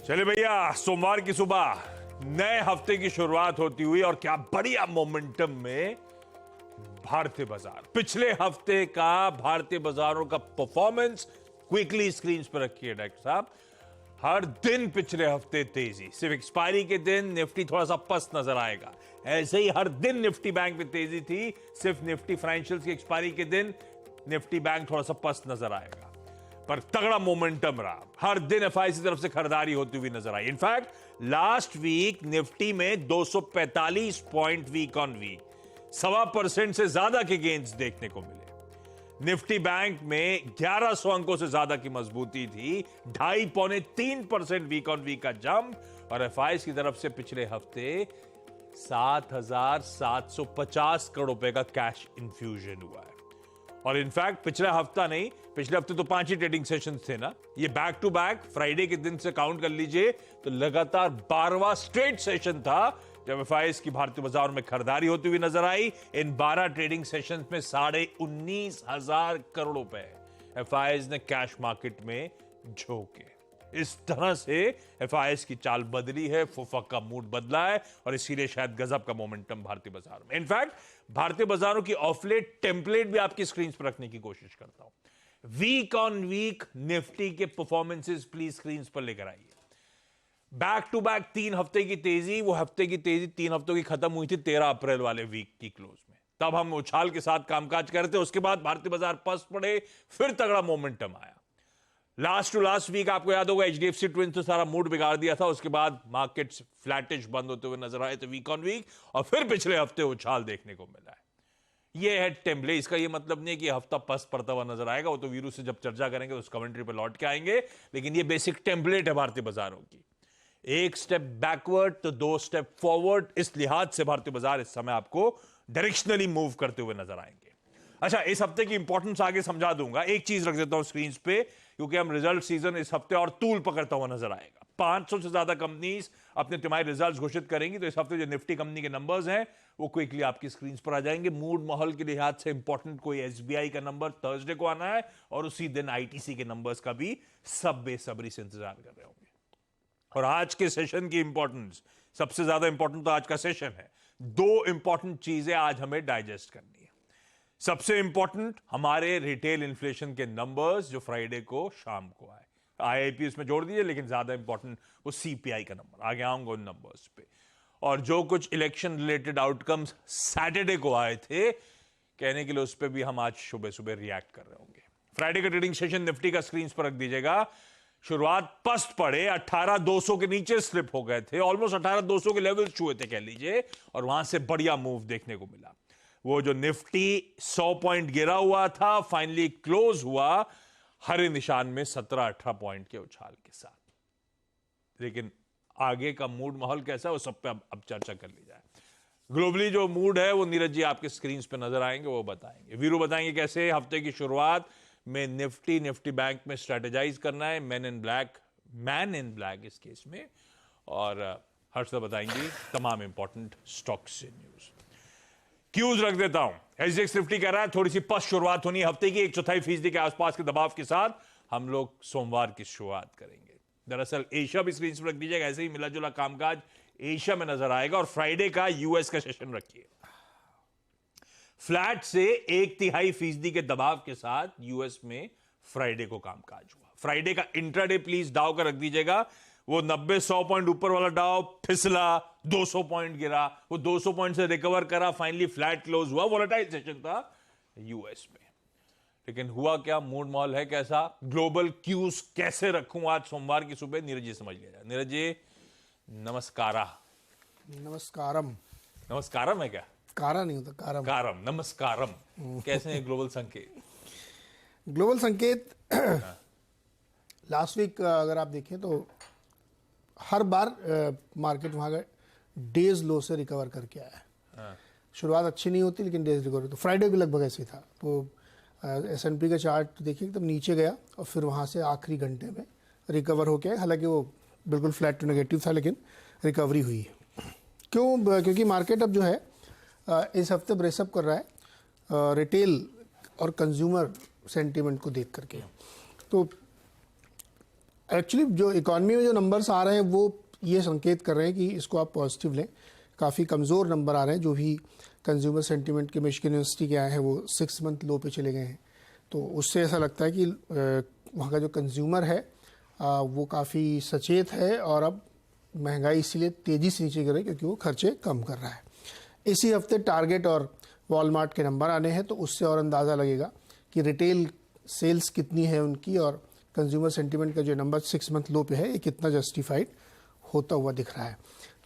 चले भैया, सोमवार की सुबह नए हफ्ते की शुरुआत होती हुई और क्या बढ़िया मोमेंटम में भारतीय बाजार। पिछले हफ्ते का भारतीय बाजारों का परफॉर्मेंस क्विकली स्क्रीन पर रखिए डॉक्टर साहब। हर दिन पिछले हफ्ते तेजी, सिर्फ एक्सपायरी के दिन निफ्टी थोड़ा सा पस्त नजर आएगा। ऐसे ही हर दिन निफ्टी बैंक में तेजी थी, सिर्फ निफ्टी फाइनेंशियल्स की एक्सपायरी के दिन निफ्टी बैंक थोड़ा सा पस्त नजर आएगा, पर तगड़ा मोमेंटम रहा। हर दिन एफआईसी तरफ से खरीदारी होती हुई नजर आई। इनफैक्ट लास्ट वीक निफ्टी में 245 पॉइंट वीक ऑन वीक 1.25% से ज्यादा के गेन्स देखने को मिले। निफ्टी बैंक में 1100 अंकों से ज्यादा की मजबूती थी, 2.5-3% वीक ऑन वीक का जंप। और एफआईसी की तरफ से पिछले हफ्ते 7,750 करोड़ रुपए का कैश इन्फ्यूजन हुआ है। और इनफैक्ट पिछला हफ्ता नहीं, पिछले हफ्ते तो 5 ही ट्रेडिंग सेशंस थे ना, ये बैक टू बैक फ्राइडे के दिन से काउंट कर लीजिए तो लगातार 12वां स्ट्रेट सेशन था जब एफआईएस की भारतीय बाजार में खरीदारी होती हुई नजर आई। इन 12 ट्रेडिंग सेशंस में 19,500 करोड़ रुपए एफआईएस ने कैश मार्केट में झोंके। इस तरह से एफआईएस की चाल बदली है, फुफक का मूड बदला है और इसीलिए शायद गजब का मोमेंटम भारतीय बाजार में। इनफैक्ट भारतीय बाजारों की ऑफलेट टेम्पलेट भी आपकी स्क्रीन पर रखने की कोशिश करता हूं। वीक ऑन वीक निफ्टी के परफॉर्मेंसेस प्लीज स्क्रीन पर लेकर आइए। बैक टू बैक 3 हफ्ते की तेजी, वो हफ्ते की तेजी 3 हफ्तों की खत्म हुई थी 13 अप्रैल वाले वीक की क्लोज में। तब हम उछाल के साथ कामकाज करते, उसके बाद भारतीय बाजार पस्त पड़े, फिर तगड़ा मोमेंटम आया। लास्ट टू लास्ट वीक आपको याद होगा एचडीएफसी ट्विंस तो सारा मूड बिगाड़ दिया था, उसके बाद मार्केट्स फ्लैटिश बंद होते हुए नजर आए थे वीक ऑन वीक, और फिर पिछले हफ्ते उछाल देखने को मिला है। ये है टेम्पलेट। इसका ये मतलब नहीं है कि हफ्ता पस्त पड़ता हुआ नजर आएगा, वो तो वीरू से जब चर्चा करेंगे तो उस कमेंट्री पे लौट के आएंगे, लेकिन ये बेसिक टेम्पलेट है भारतीय बाजारों की। 1 स्टेप बैकवर्ड तो 2 स्टेप फॉरवर्ड, इस लिहाज से भारतीय बाजार इस समय आपको डायरेक्शनली मूव करते हुए नजर आएंगे। अच्छा, इस हफ्ते की इंपॉर्टेंस आगे समझा दूंगा, एक चीज रख देता हूं स्क्रीन पे, क्योंकि हम रिजल्ट सीजन इस हफ्ते और तूल पकड़ता हुआ नजर आएगा। 500 से ज्यादा कंपनीज अपने तिमाही रिजल्ट्स घोषित करेंगी, तो इस हफ्ते जो निफ्टी कंपनी के नंबर्स हैं वो क्विकली आपकी स्क्रीन पर आ जाएंगे। मूड माहौल के लिहाज से इंपॉर्टेंट कोई एसबीआई का नंबर थर्सडे को आना है, और उसी दिन आईटीसी के नंबर्स का भी सब बेसब्री से इंतजार कर रहे होंगे। और आज के सेशन की इंपॉर्टेंस, सबसे ज्यादा इंपॉर्टेंट तो आज का सेशन है। 2 इंपॉर्टेंट चीजें आज हमें डाइजेस्ट करनी है। सबसे इंपॉर्टेंट हमारे रिटेल इन्फ्लेशन के नंबर्स जो फ्राइडे को शाम को आए, आईआईपी उसमें जोड़ दीजिए, लेकिन ज्यादा इंपॉर्टेंट वो सीपीआई का नंबर। आगे आऊंगा उन नंबर्स पे। और जो कुछ इलेक्शन रिलेटेड आउटकम्स सैटरडे को आए थे कहने के लिए, उस पर भी हम आज सुबह सुबह रिएक्ट कर रहे होंगे। फ्राइडे का ट्रेडिंग सेशन निफ्टी का स्क्रीन पर रख दीजिएगा। शुरुआत पस्त पड़े, 18,200 के नीचे स्लिप हो गए थे, ऑलमोस्ट 18,200 के लेवल छुए थे कह लीजिए, और वहां से बढ़िया मूव देखने को मिला। वो जो निफ्टी 100 पॉइंट गिरा हुआ था, फाइनली क्लोज हुआ हरे निशान में 17-18 पॉइंट के उछाल के साथ। लेकिन आगे का मूड माहौल कैसा है वो सब पे अब चर्चा कर ली जाए। ग्लोबली जो मूड है वो नीरज जी आपके स्क्रीन पे नजर आएंगे, वो बताएंगे। वीरू बताएंगे कैसे हफ्ते की शुरुआत में निफ्टी बैंक में स्ट्रेटेजाइज करना है, मैन इन ब्लैक इस केस में। और हर्षद बताएंगे तमाम इंपॉर्टेंट स्टॉक्स से न्यूज। क्यूज रख देता हूं। एसजीएक्स निफ्टी कह रहा है थोड़ी सी पस्त शुरुआत होनी हफ्ते की, 1/4% के आसपास के दबाव के साथ हम लोग सोमवार की शुरुआत करेंगे। दरअसल एशिया भी स्क्रीन पर रख दीजिएगा, ऐसे ही मिला जुला कामकाज एशिया में नजर आएगा। और फ्राइडे का यूएस का सेशन रखिए। फ्लैट से 1/3% के दबाव के साथ यूएस में फ्राइडे को कामकाज हुआ। फ्राइडे का इंट्राडे प्लीज डाउ का रख दीजिएगा। वो 90-100 पॉइंट ऊपर वाला डाउ फिसला, 200 पॉइंट गिरा, वो 200 पॉइंट से रिकवर करा, फाइनली फ्लैट क्लोज हुआ। वोलेटाइल सेशन था यूएस में, लेकिन हुआ क्या, मूड माहौल है कैसा, ग्लोबल क्यूज कैसे रखूं आज सोमवार की सुबह, नीरज जी समझ लिया। नीरज जी नमस्कारा। नमस्कारम। नमस्कारम है क्या? कारा नहीं होता, कारम। कारम, नमस्कारम। कैसे हैं ग्लोबल संकेत? ग्लोबल संकेत लास्ट वीक अगर आप देखें तो हर बार मार्केट वहाँ का डेज लो से रिकवर करके आया। शुरुआत अच्छी नहीं होती लेकिन डेज रिकवर, तो फ्राइडे भी लगभग ऐसे था। तो S&P का चार्ट देखिए एकदम नीचे गया और फिर वहाँ से आखिरी घंटे में रिकवर होके आया। हालांकि वो बिल्कुल फ्लैट टू नेगेटिव था, लेकिन रिकवरी हुई है। क्योंकि मार्केट अब जो है इस हफ्ते ब्रेसअप कर रहा है रिटेल और कंज्यूमर सेंटीमेंट को देख करके। तो एक्चुअली जो इकॉनमी में जो नंबर्स आ रहे हैं वो ये संकेत कर रहे हैं कि इसको आप पॉजिटिव लें। काफ़ी कमज़ोर नंबर आ रहे हैं, जो भी कंज्यूमर सेंटीमेंट के मिशिगन यूनिवर्सिटी के आए हैं वो 6 मंथ लो पे चले गए हैं। तो उससे ऐसा लगता है कि वहाँ का जो कंज्यूमर है वो काफ़ी सचेत है और अब महंगाई इसीलिए तेज़ी से नीचे गिर रही है क्योंकि वो खर्चे कम कर रहा है। इसी हफ्ते टारगेट और वॉलमार्ट के नंबर आने हैं, तो उससे और अंदाज़ा लगेगा कि रिटेल सेल्स कितनी है उनकी, और कंज्यूमर सेंटीमेंट का जो नंबर 6 मंथ लो पे है ये कितना जस्टिफाइड होता हुआ दिख रहा है।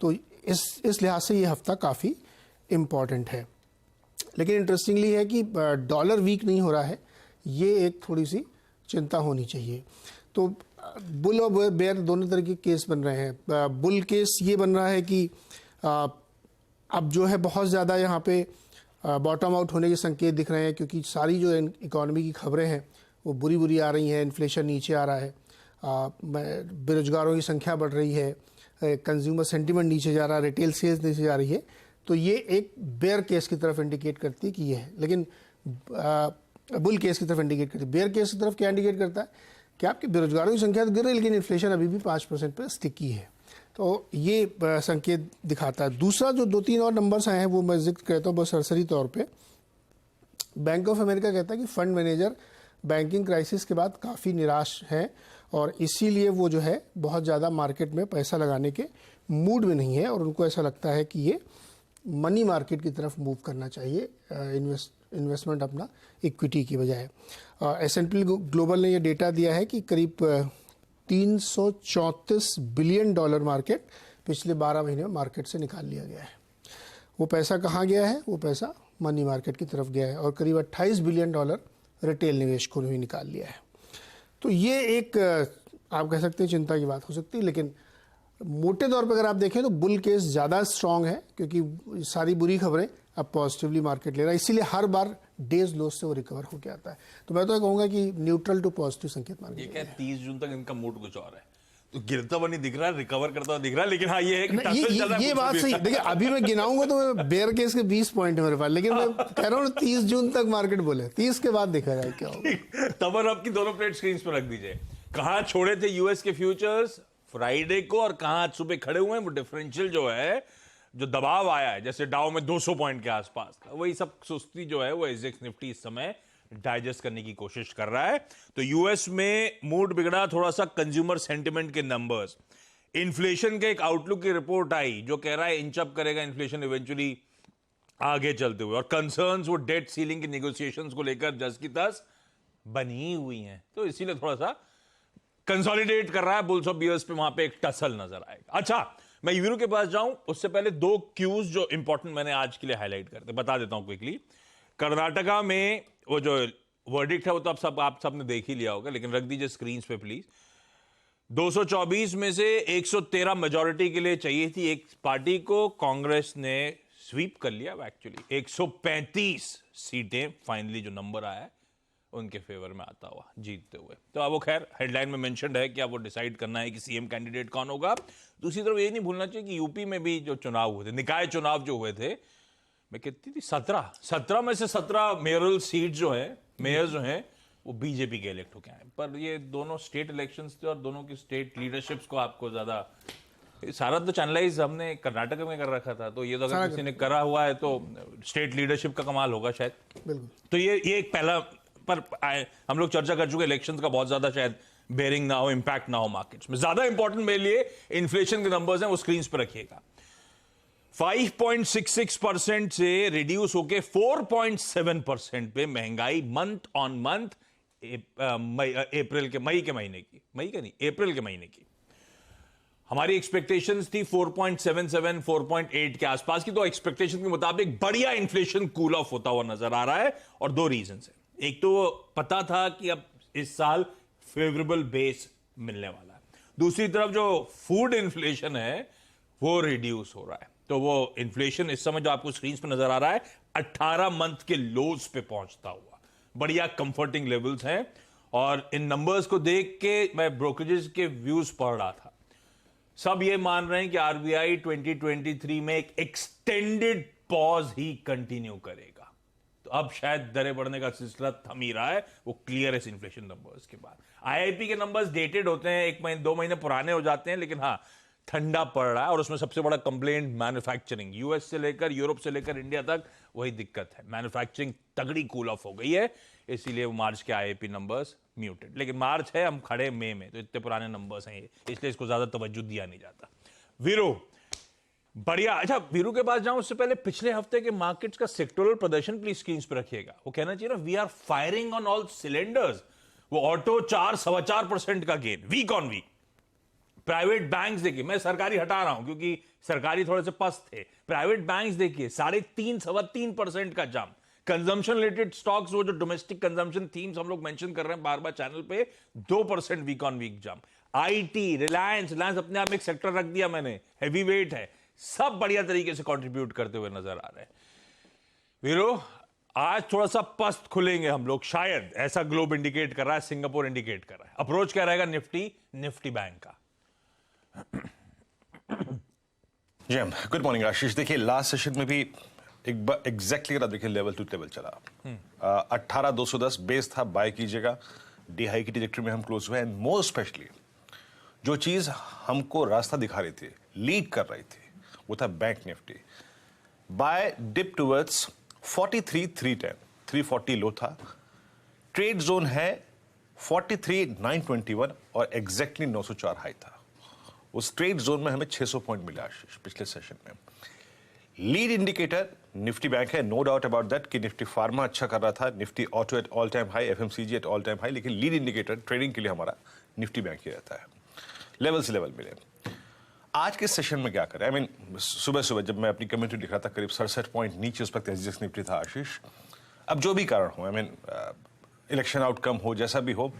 तो इस लिहाज से ये हफ्ता काफ़ी इम्पॉर्टेंट है। लेकिन इंटरेस्टिंगली है कि डॉलर वीक नहीं हो रहा है, ये एक थोड़ी सी चिंता होनी चाहिए। तो बुल और बेयर दोनों तरह के केस बन रहे हैं। बुल केस ये बन रहा है कि अब जो है बहुत ज़्यादा यहाँ पे बॉटम आउट होने के संकेत दिख रहे हैं, क्योंकि सारी जो इकोनॉमी की खबरें हैं वो बुरी आ रही हैं। इन्फ्लेशन नीचे आ रहा है, बेरोजगारों की संख्या बढ़ रही है, कंज्यूमर सेंटीमेंट नीचे जा रहा है, रिटेल सेल्स नीचे जा रही है। तो ये एक बेयर केस की तरफ इंडिकेट करती है कि ये है। लेकिन बुल केस की तरफ इंडिकेट करती है। बेयर केस की तरफ क्या इंडिकेट करता है कि आपकी बेरोजगारों की संख्या तो गिर रही है, लेकिन इन्फ्लेशन अभी भी 5% पर स्टिकी है। तो ये संकेत दिखाता है। दूसरा जो 2-3 और नंबर्स आए हैं वो मैं जिक्र करता हूँ बहुत सरसरी तौर पे। बैंक ऑफ अमेरिका कहता है कि फंड मैनेजर बैंकिंग क्राइसिस के बाद काफ़ी निराश हैं और इसीलिए वो जो है बहुत ज़्यादा मार्केट में पैसा लगाने के मूड में नहीं है, और उनको ऐसा लगता है कि ये मनी मार्केट की तरफ मूव करना चाहिए, इन्वेस्टमेंट अपना इक्विटी की बजाय। S&P ग्लोबल ने ये डेटा दिया है कि करीब 334 बिलियन डॉलर मार्केट पिछले 12 महीने में मार्केट से निकाल लिया गया है। वो पैसा कहाँ गया है? वो पैसा मनी मार्केट की तरफ गया है, और करीब 28 बिलियन डॉलर रिटेल निवेशकों ने भी निकाल लिया है। तो ये एक आप कह सकते हैं चिंता की बात हो सकती है। लेकिन मोटे तौर पर अगर आप देखें तो बुल केस ज़्यादा स्ट्रांग है, क्योंकि सारी बुरी खबरें अब पॉजिटिवली मार्केट ले रहा है, इसीलिए हर बार डेज लोस से वो रिकवर होकर आता है। तो मैं तो कहूँगा कि न्यूट्रल टू पॉजिटिव संकेत मान ये क्या 30 जून तक इनका मूड कुछ और है, तो गिरता हुआ नहीं दिख रहा है, रिकवर करता हुआ दिख रहा है। लेकिन हाँ ये है कि ये बात सही। देखिए अभी मैं गिनाऊंगा तो मैं बेयर केस के 20 पॉइंट है मेरे पास, लेकिन मैं कह रहा हूँ 30 जून तक मार्केट बोले, 30 के बाद देखा जाए क्या होगा। तब आपकी दोनों प्लेट स्क्रीन पर रख दीजिए। कहाँ छोड़े थे यूएस के फ्यूचर्स फ्राइडे को, और कहाँ सुबह खड़े हुए हैं। वो डिफरेंशियल जो है, जो दबाव आया है, जैसे डाउ में 200 पॉइंट के आसपास का, वही सब सुस्ती जो है वो एसजेक्स निफ्टी इस समय डाइजेस्ट करने की कोशिश कर रहा है। तो यूएस में मूड बिगड़ा थोड़ा सा कंज्यूमर सेंटिमेंट के नंबर्स, इन्फ्लेशन के एक आउटलुक की रिपोर्ट आई जो कह रहा है इंच अप करेगा इन्फ्लेशन इवेंचुअली आगे चलते हुए, और कंसर्न्स वो डेट सीलिंग की नेगोशिएशंस को लेकर जस की तस बनी हुई हैं। तो इसीलिए थोड़ा सा कंसोलिडेट कर रहा है बुल्स ऑफ बियर्स पे, वहां पे एक टसल नजर आएगा। अच्छा, मैं यूरो के पास जाऊं उससे पहले 2 क्यूज जो इंपॉर्टेंट मैंने आज के लिए हाईलाइट करते बता देता हूं क्विकली। कर्नाटका में वो जो वर्डिक्ट है वो तो आप सबने देख ही लिया होगा, लेकिन रख दीजिए स्क्रीन पे प्लीज। 224 में से 113 मेजॉरिटी के लिए चाहिए थी एक पार्टी को, कांग्रेस ने स्वीप कर लिया। एक्चुअली 135 सीटें फाइनली जो नंबर आया है उनके फेवर में आता हुआ जीतते हुए। तो अब वो खैर हेडलाइन में मेंशन्ड है कि अब वो डिसाइड करना है कि सीएम कैंडिडेट कौन होगा। दूसरी तरफ ये नहीं भूलना चाहिए कि यूपी में भी जो चुनाव हुए थे, निकाय चुनाव जो हुए थे, मैं कितनी थी 17 में से 17 मेयरल सीट जो है, मेयर जो है वो बीजेपी के इलेक्ट होके आए। पर ये दोनों स्टेट इलेक्शंस थे और दोनों की स्टेट लीडरशिप्स को आपको ज्यादा सारा तो चैनलाइज हमने कर्नाटक में कर रखा था, तो ये तो अगर किसी ने करा हुआ है तो स्टेट लीडरशिप का कमाल होगा शायद। बिल्कुल। तो ये एक पहला, पर हम लोग चर्चा कर चुके इलेक्शंस का बहुत ज्यादा शायद बेरिंग ना हो, इंपैक्ट ना हो मार्केट्स में। ज्यादा इंपॉर्टेंट मेरे लिए इन्फ्लेशन के नंबर्स हैं, वो स्क्रीन पर रखिएगा। 5.66% से रिड्यूस होके 4.7% पे महंगाई मंथ ऑन मंथ अप्रैल के मई के महीने की, मई के नहीं अप्रैल के महीने की। हमारी एक्सपेक्टेशंस थी 4.77 4.8 के आसपास की, तो एक्सपेक्टेशन के मुताबिक बढ़िया इन्फ्लेशन कूल ऑफ होता हुआ नजर आ रहा है, और 2 रीजन है। एक तो पता था कि अब इस साल फेवरेबल बेस मिलने वाला है, दूसरी तरफ जो फूड इन्फ्लेशन है वो रिड्यूस हो रहा है। तो वो इन्फ्लेशन इस समय जो आपको स्क्रीन पर नजर आ रहा है 18 मंथ के लोज पे पहुंचता हुआ, बढ़िया कंफर्टिंग लेवल्स हैं। और इन नंबर्स को देख के मैं ब्रोकरेजेस के व्यूज पढ़ रहा था, सब ये मान रहे हैं कि आरबीआई 2023 में एक एक्सटेंडेड पॉज ही कंटिन्यू करेगा। तो अब शायद दरें बढ़ने का सिलसिला थम ही रहा है, वो क्लियर है इस इन्फ्लेशन नंबर्स के बाद। आईआईपी के नंबर्स डेटेड होते हैं, 1 महीने 2 महीने पुराने हो जाते हैं, लेकिन हाँ ठंडा पड़ रहा है। और उसमें सबसे बड़ा कंप्लेंट मैन्युफैक्चरिंग, यूएस से लेकर यूरोप से लेकर इंडिया तक वही दिक्कत है, मैन्युफैक्चरिंग तगड़ी कूल ऑफ हो गई है, इसीलिए वो मार्च के आईआईपी नंबर्स म्यूटेड। लेकिन मार्च है, हम खड़े मई में, तो इतने पुराने नंबर्स हैं ये, इसलिए इसको ज्यादा तवज्जो दिया नहीं जाता। वीरू बढ़िया। अच्छा, वीरू के पास जाऊं उससे पहले पिछले हफ्ते के मार्केट्स का सेक्टोरल प्रदर्शन प्लीज स्क्रीन पर रखिएगा। वो कहना चाहिए ना, we are firing on all cylinders. वो ऑटो 4-4.25% का gain week on week. Private banks देखिए, मैं सरकारी हटा रहा हूं क्योंकि सरकारी थोड़े से पस्त थे, प्राइवेट बैंक्स देखिए 3.5-3.25% का जंप। कंजम्पशन रिलेटेड स्टॉक्स, वो जो डोमेस्टिक कंजम्पशन थीम्स हम लोग मेंशन कर रहे हैं बार बार चैनल पे, 2% week on week jump. IT, Reliance अपने आप में एक सेक्टर रख दिया मैंने, हैवी वेट है, सब बढ़िया तरीके से कंट्रीब्यूट करते हुए नजर आ रहे हैं। वीरो आज थोड़ा सा पस्त खुलेंगे हम लोग, शायद ऐसा ग्लोब इंडिकेट कर रहा है, सिंगापुर इंडिकेट कर रहा है। अप्रोच क्या रहेगा निफ्टी बैंक का? जी गुड मॉर्निंग आशीष। देखिए लास्ट सेशन में भी एक बार एग्जैक्टली अगर देखिए लेवल टू लेवल चला, 18,210 बेस था, बाय कीजिएगा। डी हाई की ट्रैजेक्टरी में हम क्लोज हुए। एंड मोर स्पेशली जो चीज हमको रास्ता दिखा रही थी, लीड कर रही थी, वो था bank Nifty. Buy dip towards 43,310, 340 low था। ट्रेड जोन है 43,921 और एग्जैक्टली 904 हाई था। उस ट्रेड जोन में हमें 600 पॉइंट मिला आशीष पिछले सेशन में। लीड इंडिकेटर निफ्टी बैंक है, नो डाउट अबाउट दैट कि निफ्टी फार्मा अच्छा कर रहा था, Nifty auto at all time high, FMCG at all time high, लेकिन लीड इंडिकेटर ट्रेडिंग के लिए हमारा निफ्टी बैंक ही रहता है। लेवल से लेवल मिले। आज के सेशन में क्या करें? आई मीन सुबह सुबह जब मैं अपनी कमेंट्री लिख रहा था, करीब 67 पॉइंट नीचे उस वक्त एसजीएक्स निफ्टी था आशीष। अब जो भी कारण हो, आई मीन इलेक्शन आउटकम हो, जैसा भी हो,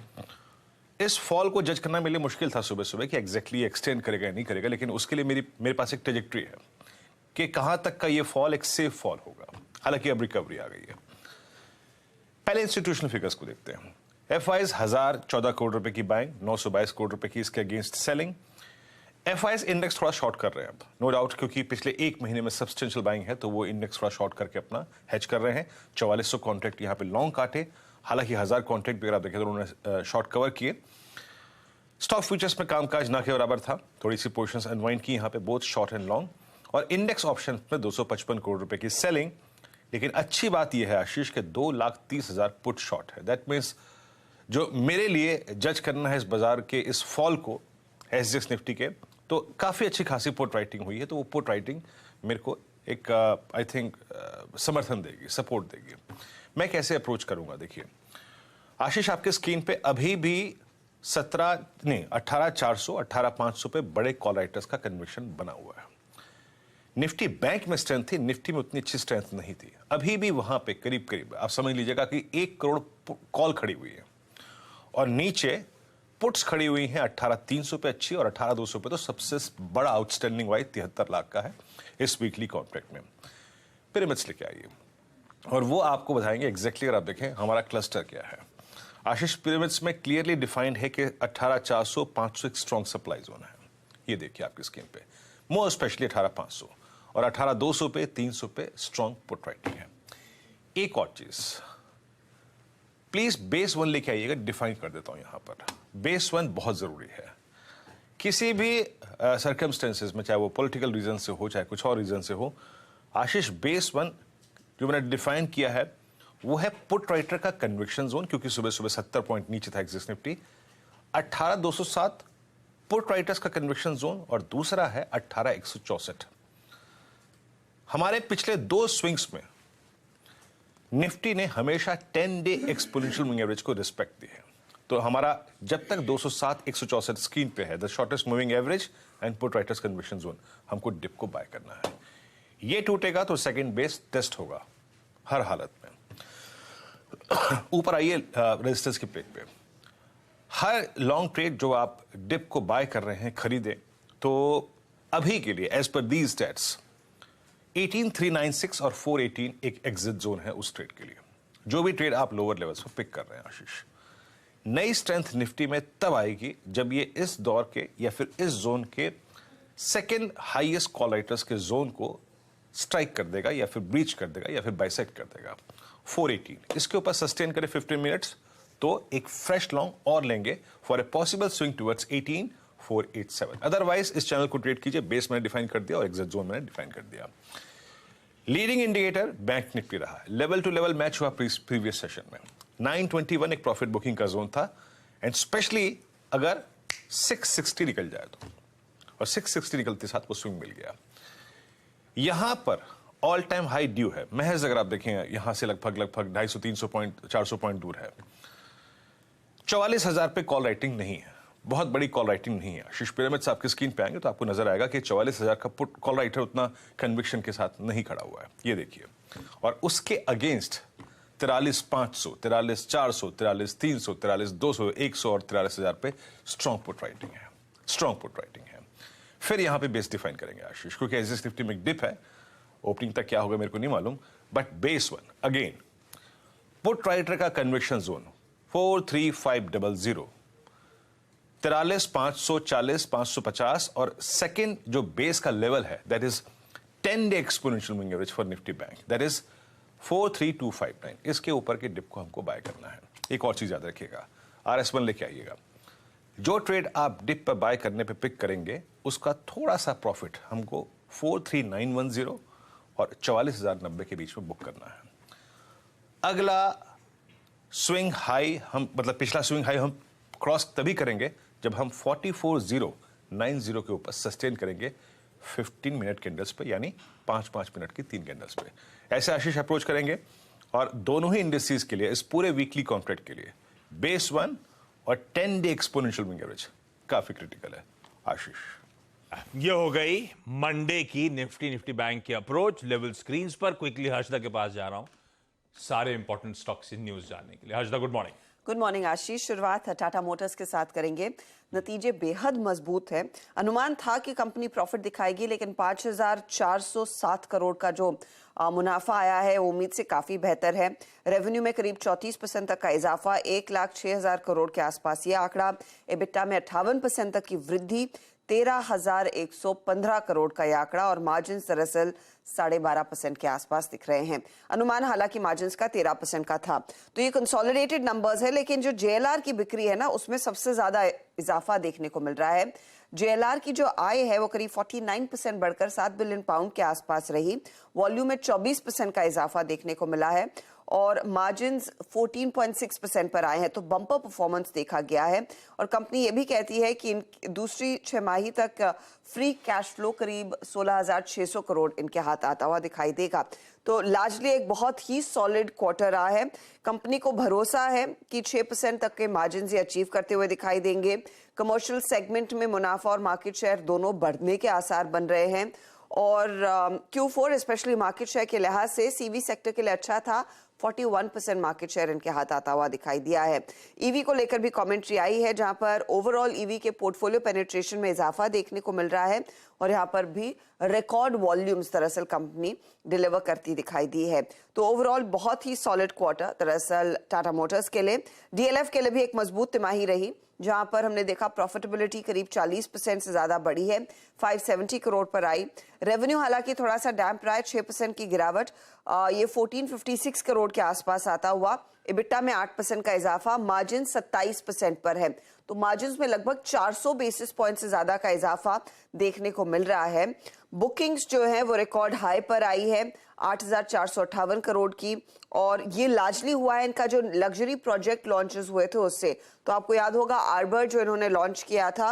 इस फॉल को जज करना मेरे लिए मुश्किल था सुबह सुबह कि एग्जैक्टली एक्सटेंड करेगा या नहीं करेगा, लेकिन उसके लिए मेरे पास एक ट्रेजेक्ट्री है कि कहां तक का ये फॉल एक सेफ फॉल होगा। हालांकि अब रिकवरी आ गई है। पहले इंस्टीट्यूशनल फिगर्स को देखते हैं। एफआईज 1014 करोड़ रुपए की बाइंग, 922 करोड़ रुपए की इसके अगेंस्ट सेलिंग। एफआईज इंडेक्स थोड़ा शॉर्ट कर रहे हैं अब, नो डाउट, क्योंकि पिछले एक महीने में सब्सटेंशियल बाइंग है, तो वो इंडेक्स थोड़ा शॉर्ट करके अपना हेज कर रहे हैं। 4400 कॉन्ट्रैक्ट यहां पे लॉन्ग काटे, हालांकि 1000 कॉन्ट्रैक्ट भी अगर आप देखें तो उन्होंने शॉर्ट कवर किए। स्टॉक फ्यूचर्स में कामकाज ना के बराबर था, थोड़ी सी पोजीशंस अनवाइंड की यहां पे, बोथ शॉर्ट एंड लॉन्ग। और इंडेक्स ऑप्शन में 255 करोड़ रुपए की सेलिंग। लेकिन अच्छी बात यह है आशीष के 2,30,000 पुट शॉर्ट है। दैट मीन्स जो मेरे लिए जज करना है इस बाजार के इस फॉल को एसजीएक्स निफ्टी के, तो काफी अच्छी खासी पुट राइटिंग हुई है। तो वो पुट राइटिंग मेरे को एक आई थिंक समर्थन देगी, सपोर्ट देगी। मैं कैसे अप्रोच करूंगा? देखिए आशीष, आपके स्क्रीन पे अभी भी 18,400 18,500 पे बड़े कॉल राइटर्स का कन्विक्शन बना हुआ है। निफ्टी बैंक में स्ट्रेंथ थी, निफ्टी में उतनी अच्छी स्ट्रेंथ नहीं थी। अभी भी वहां पे करीब करीब आप समझ लीजिएगा कि 1 करोड़ कॉल खड़ी हुई है और नीचे पुट्स खड़ी हुई हैं 18,300 पे अच्छी, और 18,200 पे तो सबसे बड़ा आउटस्टैंडिंग वाइज 73 लाख का है इस वीकली कॉन्ट्रैक्ट में। पिरामिड्स लेके आइए और वो आपको बताएंगे एग्जैक्टली। अगर आप देखें हमारा क्लस्टर क्या है आशीष, पिरामिड्स में क्लियरली डिफाइंड है कि 18,400 500 एक स्ट्रॉन्ग सप्लाई जोन है। ये देखिए आपकी स्क्रीन पे, मोर स्पेशली 18,500 और 18,200 पे 300 पे स्ट्रॉन्ग पुट राइटिंग है। एक और चीज प्लीज, बेस 1 लेके आइएगा, डिफाइन कर देता हूं यहां पर। बेस 1 बहुत जरूरी है किसी भी सर्कमस्टेंसेस में, चाहे वो पॉलिटिकल रीजन से हो चाहे कुछ और रीजन से हो। आशीष, बेस 1 जो मैंने डिफाइन किया है वो है पुट राइटर का कन्विक्शन जोन, क्योंकि सुबह सुबह 70 पॉइंट नीचे था एग्जिस्ट निफ्टी। 18,207 पुट राइटर्स का कन्विक्शन जोन और दूसरा है 18,164। हमारे पिछले 2 स्विंग्स में निफ्टी ने हमेशा 10 डे एक्सपोनेंशियल मूविंग एवरेज को रिस्पेक्ट दी है। तो हमारा जब तक 207 164 स्क्रीन पे है, the shortest moving average and put writers conviction zone, हमको डिप को बाय करना है। ये टूटेगा तो सेकंड बेस टेस्ट होगा हर हालत में। ऊपर आइए रेजिस्टेंस की प्लेट पे। हर लॉन्ग ट्रेड जो आप डिप को बाय कर रहे हैं, खरीदे, तो अभी के लिए एज पर दीज स्टैट्स 18,396 और 418 एक एग्जिट जोन है उस ट्रेड के लिए। जो भी ट्रेड आप लोअर लेवल्स पर पिक कर रहे हैं आशीष, नई स्ट्रेंथ निफ्टी में तब आएगी जब ये इस दौर के या फिर इस जोन के सेकेंड हाईएस्ट कॉल राइटर्स के जोन को स्ट्राइक कर देगा या फिर ब्रीच कर देगा या फिर बाइसेक्ट कर देगा। 418, इसके ऊपर सस्टेन करे 15 मिनट्स तो एक फ्रेश लॉन्ग और लेंगे for a possible swing towards 18487। Otherwise इस चैनल को ट्रेड कीजिए। बेस मैंने डिफाइन कर दिया और एग्जिट जोन मैंने डिफाइन कर दिया। लीडिंग इंडिकेटर बैंक निफ्टी रहा है, लेवल टू लेवल मैच हुआ प्रीवियस सेशन में। 921 एक प्रॉफिट बुकिंग का जोन था, एंड स्पेशली अगर 660 निकल जाए तो, और 660 निकलते साथ वो स्विंग मिल गया। यहां पर ऑल टाइम हाई ड्यू है, महज अगर आप देखें यहां से लगभग 250-300 पॉइंट 400 पॉइंट दूर है। 44,000 पे कॉल राइटिंग नहीं है, बहुत बड़ी कॉल राइटिंग नहीं है। आशीष पिरामिड्स आपकी स्क्रीन पे आएंगे तो आपको नजर आएगा कि 44,000 का पुट कॉल राइटर उतना कन्विक्शन के साथ नहीं खड़ा हुआ है, ये देखिए। और उसके अगेंस्ट 43,500, 43,400, 43,300, 43,200, 100 और 43,000 पे स्ट्रॉन्ग पुट राइटिंग है, स्ट्रॉन्ग पुट राइटिंग है। फिर यहां पे बेस डिफाइन करेंगे आशीष, क्योंकि एसएस निफ्टी में एक डिप है, ओपनिंग तक क्या होगा मेरे को नहीं मालूम, but base one again put writer का कन्विक्शन जोन 43500, 43,540, 550, और सेकेंड जो बेस का लेवल है that is 10 day exponential moving average for Nifty bank, that is 43259। इसके ऊपर के डिप को हमको बाय करना है। एक और चीज याद रखिएगा, RS1 लेके आइएगा। जो ट्रेड आप डिप पर बाय करने पे पिक करेंगे उसका थोड़ा सा प्रॉफिट हमको 43910 और 44,090 के बीच में बुक करना है। अगला स्विंग हाई हम, मतलब पिछला स्विंग हाई हम क्रॉस तभी करेंगे जब हम 44,090 के ऊपर सस्टेन करेंगे 15 मिनट कैंडल्स पे, यानी 5-5 मिनट की 3 कैंडल्स पे। ऐसे आशीष अप्रोच करेंगे, और दोनों ही इंडस्ट्रीज के लिए, इस पूरे वीकली कॉन्ट्रैक्ट के लिए बेस वन और 10 डे एक्सपोनेंशियल मूविंग एवरेज काफी क्रिटिकल है आशीष। ये हो गई मंडे की निफ्टी बैंक की अप्रोच। लेवल स्क्रीन पर क्विकली हर्षदा के पास जा रहा हूं सारे इंपॉर्टेंट स्टॉक्स की न्यूज जानने के लिए। Harshada, good morning. Good morning Ashish. शुरुआत टाटा मोटर्स के साथ करेंगे। नतीजे बेहद मजबूत है। अनुमान था कि कंपनी प्रॉफिट दिखाएगी, लेकिन 5,407 करोड़ का जो मुनाफा आया है वो उम्मीद से काफी बेहतर है। रेवेन्यू में करीब 34% तक का इजाफा, 1,06,000 करोड़ के आसपास ये आंकड़ा। एबिटा में 58% तक की वृद्धि, 13,115 करोड़ का यह आंकड़ा, और मार्जिन दरअसल 12.5% के आसपास दिख रहे हैं। अनुमान हालांकि मार्जिन का 13% का था। तो ये कंसोलिडेटेड नंबर्स है, लेकिन जो JLR की बिक्री है ना, उसमें सबसे ज्यादा इजाफा देखने को मिल रहा है। JLR की जो आय है वो करीब 49% बढ़कर 7 बिलियन पाउंड के आसपास रही। वॉल्यूम में 24% का इजाफा देखने को मिला है, और मार्जिन्स 14.6% पर आए हैं। तो बम्पर परफॉर्मेंस देखा गया है, और कंपनी ये भी कहती है कि दूसरी छमाही तक फ्री कैश फ्लो करीब 16,600 करोड़ इनके हाथ आता हुआ दिखाई देगा। तो लार्जली एक बहुत ही सॉलिड क्वार्टर रहा है। कंपनी को भरोसा है कि 6% तक के मार्जिन ये अचीव करते हुए दिखाई देंगे। कमर्शियल सेगमेंट में मुनाफा और मार्केट शेयर दोनों बढ़ने के आसार बन रहे हैं, और Q4 स्पेशली मार्केट शेयर के लिहाज से CV सेक्टर के लिए अच्छा था। 41% मार्केट शेयर इनके हाथ आता हुआ दिखाई दिया है। ईवी को लेकर भी कमेंट्री आई है, जहां पर ओवरऑल ईवी के पोर्टफोलियो पेनिट्रेशन में इजाफा देखने को मिल रहा है, और यहां पर भी रिकॉर्ड वॉल्यूम्स दरअसल कंपनी डिलीवर करती दिखाई दी है। तो ओवरऑल बहुत ही सॉलिड क्वार्टर दरअसल टाटा मोटर्स के लिए। DLF के लिए भी एक मजबूत तिमाही रही, जहां पर हमने देखा प्रॉफिटेबिलिटी करीब 40% से ज्यादा बढ़ी है, 570 करोड़ पर आई। रेवेन्यू हालांकि थोड़ा सा डैम्प रहा है, 6% की गिरावट, ये 1456 करोड़ के आसपास आता हुआ। इबिटा में 8% का इजाफा, मार्जिन 27% पर है। तो मार्जिन में लगभग 400 बेसिस पॉइंट से ज्यादा का इजाफा देखने को मिल रहा है। बुकिंग्स जो है वो रिकॉर्ड हाई पर आई है, 8,458 करोड़ की, और ये लार्जली हुआ है इनका जो लग्जरी प्रोजेक्ट लॉन्चेस हुए थे उससे। तो आपको याद होगा आर्बर जो इन्होंने लॉन्च किया था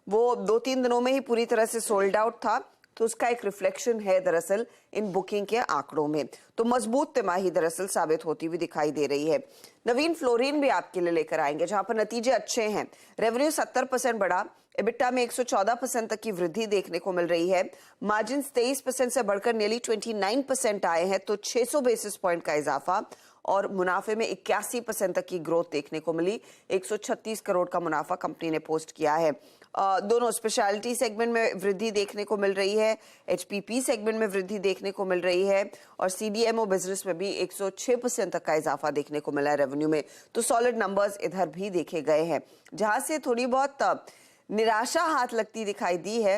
वो 2-3 दिनों में ही पूरी तरह से सोल्ड आउट था। तो उसका एक रिफ्लेक्शन है दरअसल इन बुकिंग के आंकड़ों में। तो मजबूत तिमाही दरअसल साबित होती हुई दिखाई दे रही है। नवीन फ्लोरिन भी आपके लिए लेकर आएंगे, जहां पर नतीजे अच्छे हैं। रेवेन्यू 70% बढ़ा, एबिटा में 114% तक की वृद्धि देखने को मिल रही है। मार्जिन 23% से बढ़कर नियरली 29% आए हैं, तो 600 बेसिस पॉइंट का इजाफा, और मुनाफे में 81% तक की ग्रोथ देखने को मिली। 136 करोड़ का मुनाफा कंपनी ने पोस्ट किया है। दोनों स्पेशलिटी सेगमेंट में वृद्धि देखने को मिल रही है, HPP सेगमेंट में वृद्धि देखने को मिल रही है, और CDMO बिजनेस में भी 106% तक का इजाफा देखने को मिला है रेवेन्यू में। तो सॉलिड नंबर्स इधर भी देखे गए हैं। जहां से थोड़ी बहुत निराशा हाथ लगती दिखाई दी है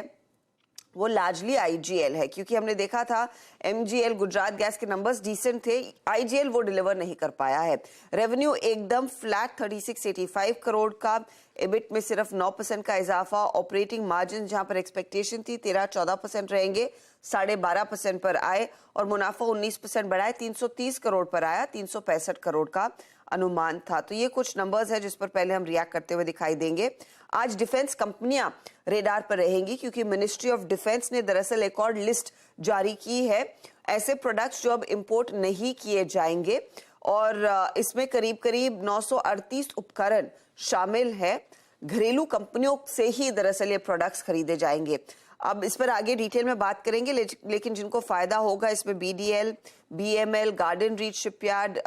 वो लार्जली आईजीएल है, क्योंकि हमने देखा था एमजीएल गुजरात गैस के नंबर्स डिसेंट थे, आईजीएल वो डिलीवर नहीं कर पाया है। रेवेन्यू एकदम फ्लैट 3685 करोड़ का, एबिट में सिर्फ 9% का इजाफा, ऑपरेटिंग मार्जिन जहां पर एक्सपेक्टेशन थी 13-14% रहेंगे 12.5% पर आए, और मुनाफा 19% बढ़ाए 330 करोड़ पर आया, 365 करोड़ का अनुमान था। तो ये कुछ नंबर्स है जिस पर पहले हम रिएक्ट करते हुए दिखाई देंगे। आज डिफेंस कंपनियां रेडार पर रहेंगी, क्योंकि मिनिस्ट्री ऑफ डिफेंस ने दरअसल एक और लिस्ट जारी की है ऐसे प्रोडक्ट्स जो अब इंपोर्ट नहीं किए जाएंगे, और इसमें करीब करीब 938 उपकरण शामिल है। घरेलू कंपनियों से ही दरअसल ये प्रोडक्ट्स खरीदे जाएंगे। अब इस पर आगे डिटेल में बात करेंगे, लेकिन जिनको फायदा होगा इसमें बीडीएल, बीएमएल, गार्डन रीच शिपयार्ड,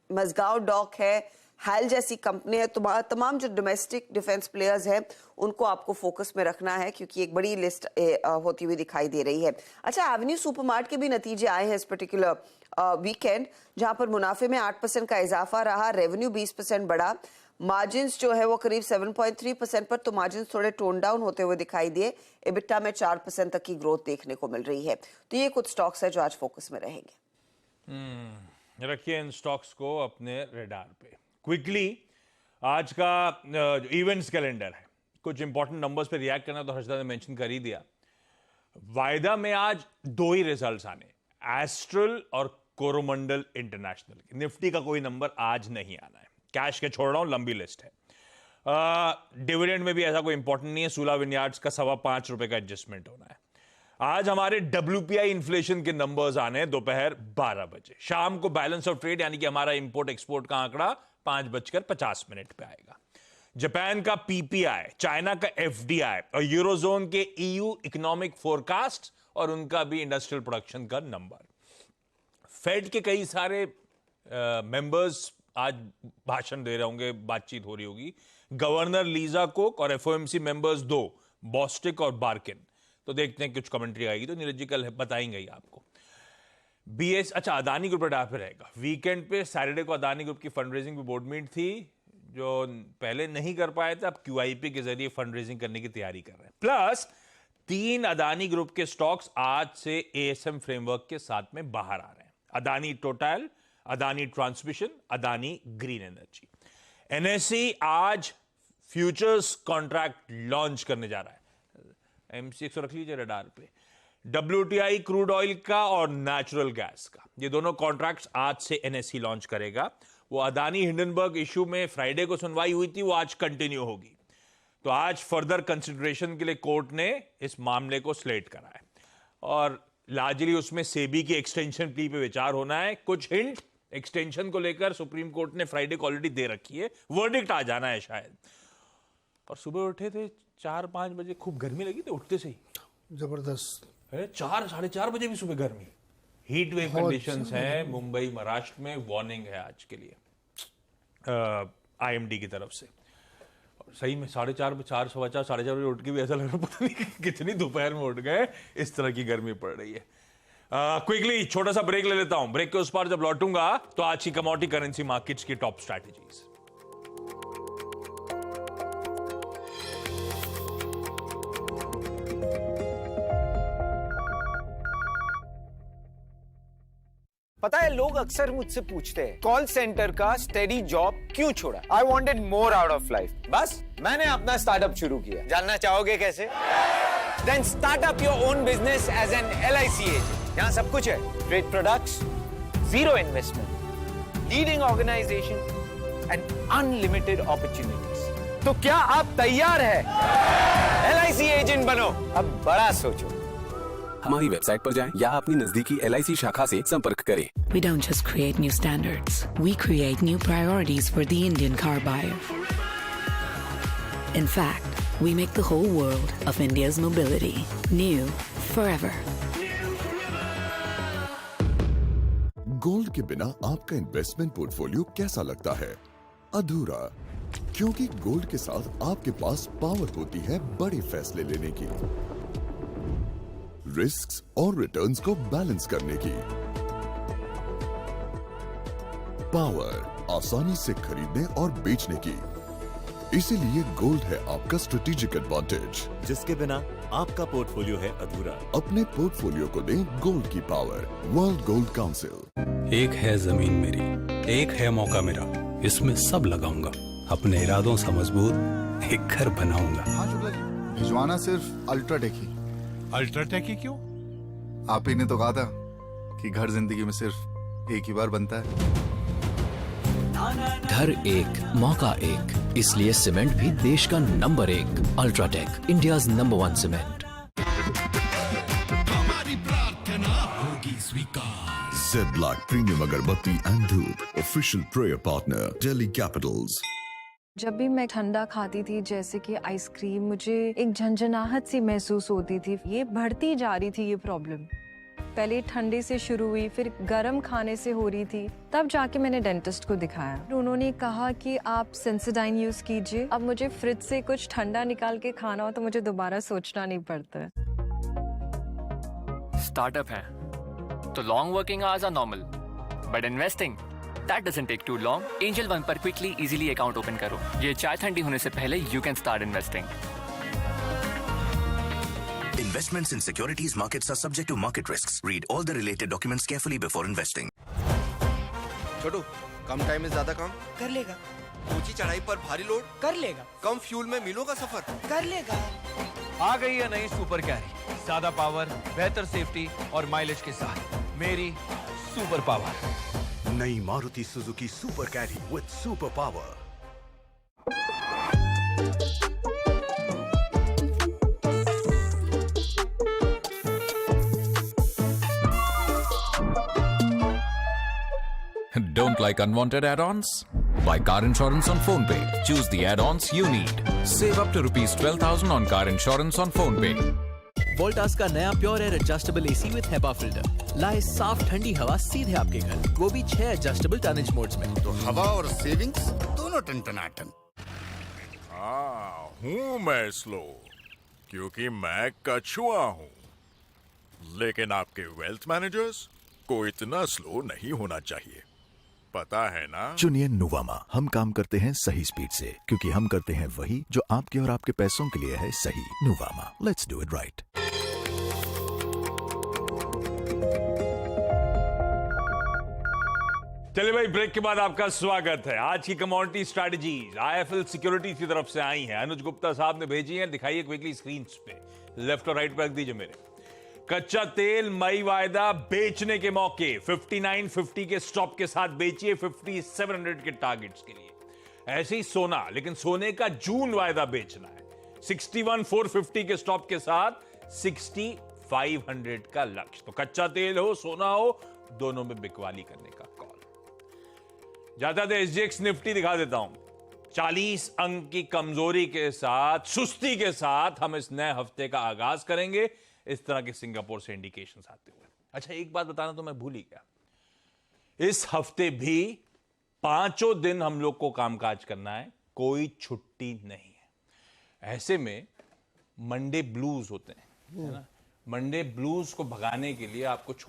मजगांव डॉक है, हैल जैसी कंपनी है, तमाम जो डोमेस्टिक डिफेंस प्लेयर्स हैं उनको आपको फोकस में रखना है, क्योंकि एक बड़ी लिस्ट होती हुई दिखाई दे रही है। अच्छा, एवेन्यू सुपरमार्ट के भी नतीजे आए हैं इस पर्टिकुलर वीकेंड, जहां पर मुनाफे में 8% का इजाफा रहा, रेवेन्यू 20% बढ़ा, मार्जिन्स जो है वो करीब 7.3% पर, तो मार्जिन्स थोड़े टोन डाउन होते हुए दिखाई दिए। एबिटा में 4% तक की ग्रोथ देखने को मिल रही है। तो ये कुछ स्टॉक्स है जो आज फोकस में रहेंगे। रखिए इन स्टॉक्स को अपने रेडार पे। क्विकली आज का इवेंट्स कैलेंडर है, कुछ इंपॉर्टेंट नंबर्स पे रिएक्ट करना तो हर्षदा ने मेंशन कर ही दिया। वायदा में आज 2 ही रिजल्ट्स आने, एस्ट्रल और कोरोमंडल इंटरनेशनल। निफ्टी का कोई नंबर आज नहीं आना है, कैश के छोड़ रहा हूं, लंबी लिस्ट है। डिविडेंड में भी ऐसा कोई इंपॉर्टेंट नहीं है, सूला विनयार्ड्स का 5.25 रुपए का एडजस्टमेंट होना है। आज हमारे WPI इन्फ्लेशन के नंबर्स आने हैं दोपहर 12 बजे। शाम को बैलेंस ऑफ ट्रेड यानी कि हमारा इंपोर्ट एक्सपोर्ट का आंकड़ा 5:50 पे आएगा। जापान का PPI, चाइना का FDI और यूरोजोन के EU इकोनॉमिक फोरकास्ट और उनका भी इंडस्ट्रियल प्रोडक्शन का नंबर। फेड के कई सारे मेंबर्स आज भाषण दे रहे होंगे, बातचीत हो रही होगी। गवर्नर लीजा कोक और FOMC मेंबर्स 2, बॉस्टिक और बार्किन। तो देखते हैं कुछ कमेंट्री आएगी तो नीरज जी कल बताएंगे ही आपको। अच्छा, अदानी ग्रुप रेडार पे रहेगा। वीकेंड पे सैटरडे को अदानी ग्रुप की फंड रेजिंग की बोर्ड मीट थी, जो पहले नहीं कर पाए थे, अब QIP के जरिए फंड रेजिंग करने की तैयारी कर रहे हैं। प्लस 3 अदानी ग्रुप के स्टॉक्स आज से ASM फ्रेमवर्क के साथ में बाहर आ रहे हैं। Adani total, Adani transmission, Adani green energy. NSE आज फ्यूचर्स कॉन्ट्रैक्ट लॉन्च करने जा रहा है। MCX रख लीजिए रडार पे। WTI क्रूड ऑयल का और नेचुरल गैस का, ये दोनों कॉन्ट्रैक्ट्स आज से NSE लॉन्च करेगा। वो अदानी हिंडनबर्ग इश्यू में फ्राइडे को सुनवाई हुई थी, वो आज कंटिन्यू होगी। तो आज फर्दर कंसिडरेशन के लिए कोर्ट ने इस मामले को स्लेट करा है, और लार्जली उसमें सेबी की एक्सटेंशन प्ली पे विचार होना है। कुछ हिंट एक्सटेंशन को लेकर सुप्रीम कोर्ट ने फ्राइडे को ऑलरेडी दे रखी है, वर्डिक्ट आ जाना है शायद। और सुबह उठे थे 4-5 बजे, खूब गर्मी लगी थी उठते से ही, जबरदस्त। 4-4:30 बजे भी सुबह गर्मी। हीट वेव कंडीशंस हैं मुंबई महाराष्ट्र में, वार्निंग है आज के लिए IMD की तरफ से। और सही में 4:30, 4:15, 4:30 बजे उठ के भी ऐसा लग रहा है पता नहीं कितनी दोपहर में उठ गए, इस तरह की गर्मी पड़ रही है। क्विकली छोटा सा ब्रेक ले लेता हूं। ब्रेक के उस पार जब लौटूंगा तो आज की कमोडिटी करेंसी मार्केट्स की टॉप स्ट्रैटेजीज। पता है, लोग अक्सर मुझसे पूछते हैं कॉल सेंटर का स्टेडी जॉब क्यों छोड़ा। I wanted more out of life, बस मैंने अपना स्टार्टअप शुरू किया। जानना चाहोगे कैसे? Then start up your own business as an LIC agent. यहाँ सब कुछ है, trade products, zero investment, leading organisation and unlimited opportunities. तो क्या आप तैयार है? LIC एजेंट बनो, अब बड़ा सोचो। हमारी वेबसाइट पर जाएं या अपनी नजदीकी LIC शाखा से संपर्क करें। We don't just create new standards. We create new priorities for the Indian car buyer. In fact, we make the whole world of India's mobility new forever. Gold के बिना आपका इन्वेस्टमेंट पोर्टफोलियो कैसा लगता है? अधूरा। क्योंकि गोल्ड के साथ आपके पास पावर होती है बड़े फैसले लेने की, रिस्क्स और रिटर्न्स को बैलेंस करने की, पावर आसानी से खरीदने और बेचने की। इसीलिए गोल्ड है आपका स्ट्रेटेजिक एडवांटेज, जिसके बिना आपका पोर्टफोलियो है अधूरा। अपने पोर्टफोलियो को दें गोल्ड की पावर। World gold council. एक है जमीन मेरी, एक है मौका मेरा, इसमें सब लगाऊंगा। अपने इरादों से मजबूत एक घर बनाऊंगा। हाँ शुक्ला जी, भिजवाना सिर्फ अल्ट्राटेक ही। अल्ट्राटेक ही क्यों? आप ही ने तो कहा था कि घर जिंदगी में सिर्फ एक ही बार बनता है। घर एक, मौका एक, इसलिए सीमेंट भी देश का number 1। UltraTech, India's number 1 cement. हमारी प्रार्थना होगी स्वीकार। जेड ब्लैक प्रीमियम अगरबत्ती एंड धूप, official prayer partner Delhi Capitals. जब भी मैं ठंडा खाती थी, जैसे कि आइसक्रीम, मुझे एक झंझनाहट सी महसूस होती थी। ये बढ़ती जा रही थी ये प्रॉब्लम। पहले ठंडे से शुरू हुई, फिर गर्म खाने से हो रही थी, तब जाके मैंने डेंटिस्ट को दिखाया। उन्होंने कहा कि आप सेंसोडाइन यूज कीजिए। अब मुझे फ्रिज से कुछ ठंडा निकाल के खाना हो तो मुझे दोबारा सोचना नहीं पड़ता। स्टार्टअप है तो long working hours are normal, but investing that doesn't take too long. Angel One पर क्विकली इजीली अकाउंट ओपन करो। ये चाय ठंडी होने से पहले you can start investing. Investments in securities markets are subject to market risks. Read all the related documents carefully before investing. Chhotu, come time में ज्यादा काम कर लेगा। ऊंची चढ़ाई पर भारी लोड कर लेगा। कम फ्यूल में मीलों का सफर कर लेगा। आ गई है नई सुपर कैरी, ज्यादा पावर, बेहतर सेफ्टी और माइलेज के साथ मेरी सुपर पावर। नई Maruti Suzuki super carry with super power. Don't like unwanted add-ons? Buy car insurance on PhonePe. Choose the add-ons you need. Save up to ₹12,000 on car insurance on PhonePe. Voltas का नया pure air adjustable AC with HEPA filter लाए साफ ठंडी हवा सीधे आपके घर, वो भी 6 एडजस्टेबल टनेज मोड्स में। तो हवा और सेविंग्स दोनों टन-टनाटन। हाँ, हूँ मैं स्लो क्योंकि मैं कछुआ हूँ, लेकिन आपके वेल्थ मैनेजर्स को इतना स्लो नहीं होना चाहिए, पता है ना? चुनिए नुवामा। हम काम करते हैं सही स्पीड से, क्योंकि हम करते हैं वही जो आपके और आपके पैसों के लिए है सही। Nuvama, let's do it right. चलिए भाई, ब्रेक के बाद आपका स्वागत है। आज की कमोडिटी स्ट्रैटेजीज आईएफएल सिक्योरिटीज की तरफ से आई हैं। अनुज गुप्ता साहब ने भेजी है, दिखाइए क्विकली स्क्रीन पे, लेफ्ट और राइट पे रख दीजिए मेरे। कच्चा तेल मई वायदा बेचने के मौके 5950 के स्टॉप के साथ बेचिए 5700 के टारगेट्स के लिए। ऐसे ही सोना, लेकिन सोने का जून वायदा बेचना है 61,450 के स्टॉप के साथ 6500 का लक्ष्य। तो कच्चा तेल हो, सोना हो, दोनों में बिकवाली करने का कॉल। जाता था एसजीएक्स निफ्टी दिखा देता हूं। 40 अंक की कमजोरी के साथ, सुस्ती के साथ हम इस नए हफ्ते का आगाज करेंगे, इस तरह के सिंगापुर से इंडिकेशंस आते हुए। अच्छा, एक बात बताना तो मैं भूल ही गया, इस हफ्ते भी 5 दिन हम लोग को कामकाज करना है, कोई छुट्टी नहीं है। ऐसे में मंडे ब्लूज होते हैं, है ना? मंडे ब्लूज को भगाने के लिए आपको